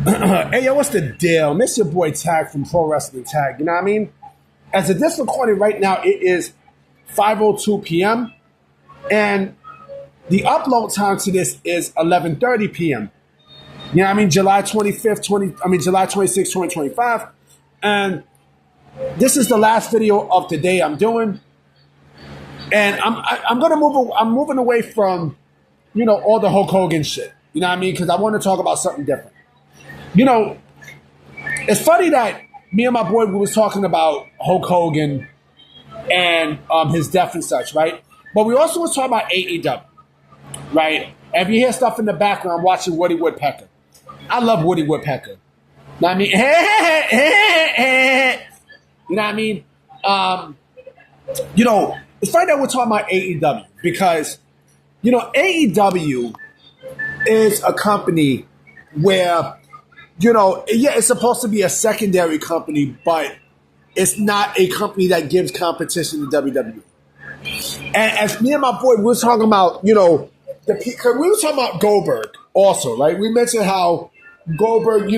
Hey, yo, what's the deal? Miss your boy Tag from Pro Wrestling Tag. You know what I mean? As of this recording right now, it is 5:02 p.m. and the upload time to this is 11:30 p.m. You know what I mean? July 25th, July 26th, 2025. And this is the last video of the day I'm doing. And I'm moving away from, all the Hulk Hogan shit. You know what I mean? Because I want to talk about something different. It's funny that me and my boy, we was talking about Hulk Hogan and his death and such, right? But we also was talking about AEW, right? And if you hear stuff in the background, I'm watching Woody Woodpecker. I love Woody Woodpecker. You know what I mean? You know what I mean? It's funny that we're talking about AEW because, AEW is a company where, it's supposed to be a secondary company, but it's not a company that gives competition to WWE. And as me and my boy, we were talking about, we were talking about Goldberg also, right? We mentioned how Goldberg,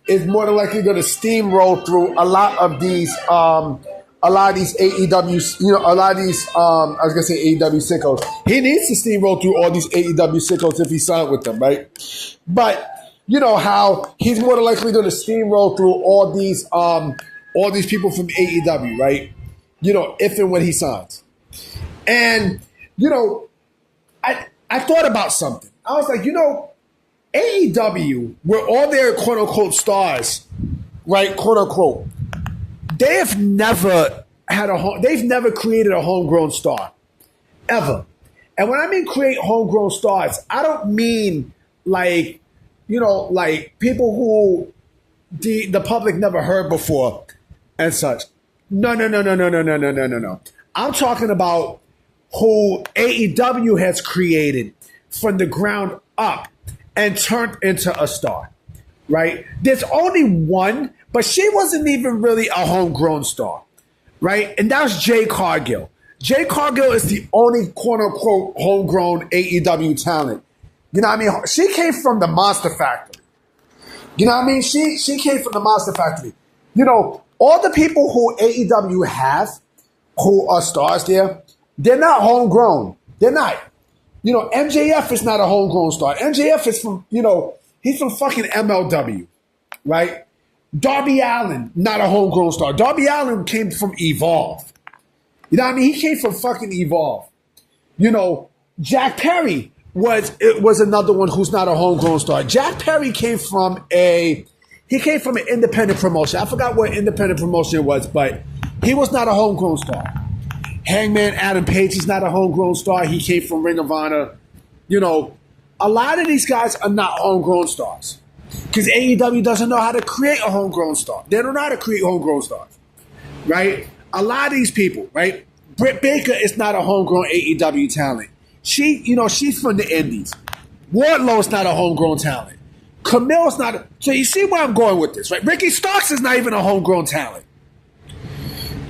is more than likely going to steamroll through a lot of these AEW, I was going to say AEW sickos. He needs to steamroll through all these AEW sickos if he signed with them, right? But how he's more than likely going to steamroll through all these people from AEW, right? If and when he signs. And, I thought about something. I was like, AEW, where all their quote unquote stars, right, quote unquote, they've never created a homegrown star. Ever. And when I mean create homegrown stars, I don't mean like people who the public never heard before and such. No. I'm talking about who AEW has created from the ground up and turned into a star, right? There's only one, but she wasn't even really a homegrown star, right? And that was Jade Cargill. Jade Cargill is the only quote-unquote homegrown AEW talent. You know what I mean? She came from the Monster Factory. You know what I mean? She came from the Monster Factory. All the people who AEW have, who are stars there, they're not homegrown. They're not. MJF is not a homegrown star. MJF is from, he's from fucking MLW, right? Darby Allin, not a homegrown star. Darby Allin came from Evolve. You know what I mean? He came from fucking Evolve. Jack Perry was another one who's not a homegrown star. Jack Perry came from an independent promotion. I forgot what independent promotion it was, but he was not a homegrown star. Hangman Adam Page is not a homegrown star. He came from Ring of Honor. A lot of these guys are not homegrown stars because AEW doesn't know how to create a homegrown star. They don't know how to create homegrown stars, right? A lot of these people, right? Britt Baker is not a homegrown AEW talent. She's from the Indies. Wardlow's not a homegrown talent. Camille's not. So you see where I'm going with this, right? Ricky Starks is not even a homegrown talent.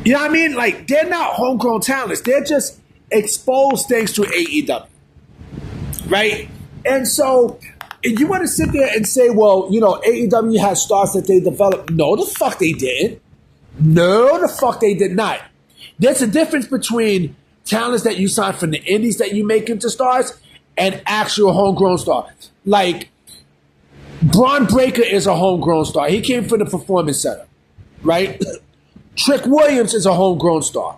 You know what I mean? Like, they're not homegrown talents. They're just exposed thanks to AEW. Right? And so, if you want to sit there and say, well, AEW has stars that they developed. No, the fuck they didn't. No, the fuck they did not. There's a difference between talents that you sign from the indies that you make into stars and actual homegrown stars. Like, Braun Breaker is a homegrown star. He came from the Performance Center. Right? Trick Williams is a homegrown star.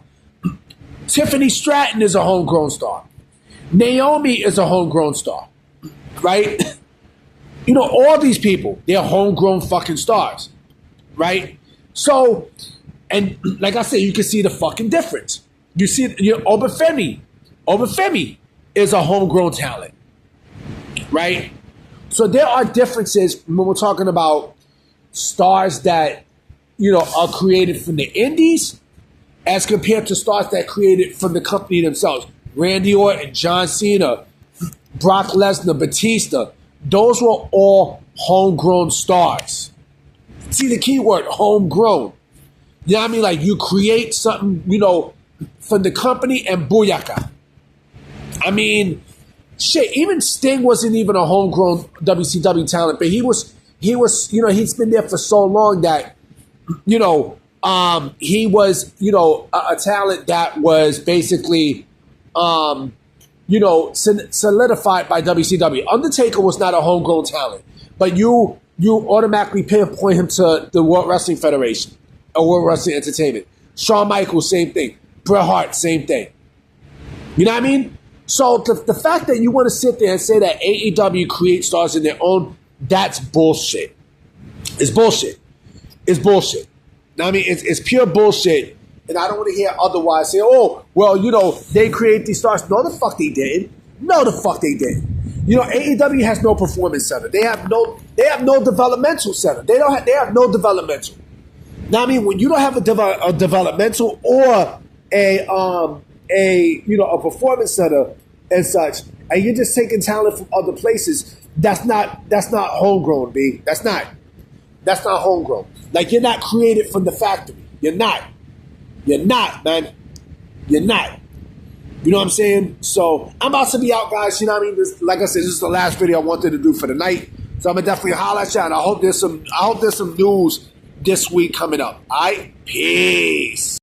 Tiffany Stratton is a homegrown star. Naomi is a homegrown star. Right? All these people, they're homegrown fucking stars. Right? So, and like I said, you can see the fucking difference. You see, Obafemi is a homegrown talent. Right? So there are differences when we're talking about stars that are created from the indies as compared to stars that created from the company themselves. Randy Orton, John Cena, Brock Lesnar, Batista, those were all homegrown stars. See the key word, homegrown. You know what I mean? Like, you create something, from the company and booyaka. I mean, shit, even Sting wasn't even a homegrown WCW talent, but he was he's been there for so long that, he was, a talent that was basically, solidified by WCW. Undertaker was not a homegrown talent, but you automatically pinpoint him to the World Wrestling Federation or World Wrestling Entertainment. Shawn Michaels, same thing. Bret Hart, same thing. You know what I mean? So the fact that you want to sit there and say that AEW creates stars in their own, that's bullshit. It's bullshit. It's bullshit. Now, I mean, it's pure bullshit. And I don't want to hear otherwise. Say, oh, well, they create these stars. No, the fuck they didn't. No, the fuck they didn't. AEW has no performance center. They have no developmental center. They have no developmental. Now, I mean, when you don't have a developmental or a performance center and such, and you're just taking talent from other places, that's not homegrown, B. That's not homegrown. Like, you're not created from the factory. You're not, man. You're not. You know what I'm saying? So I'm about to be out, guys. You know what I mean? Like I said, this is the last video I wanted to do for the night. So I'm gonna definitely holler at y'all. And I hope there's some news this week coming up. All right? Peace.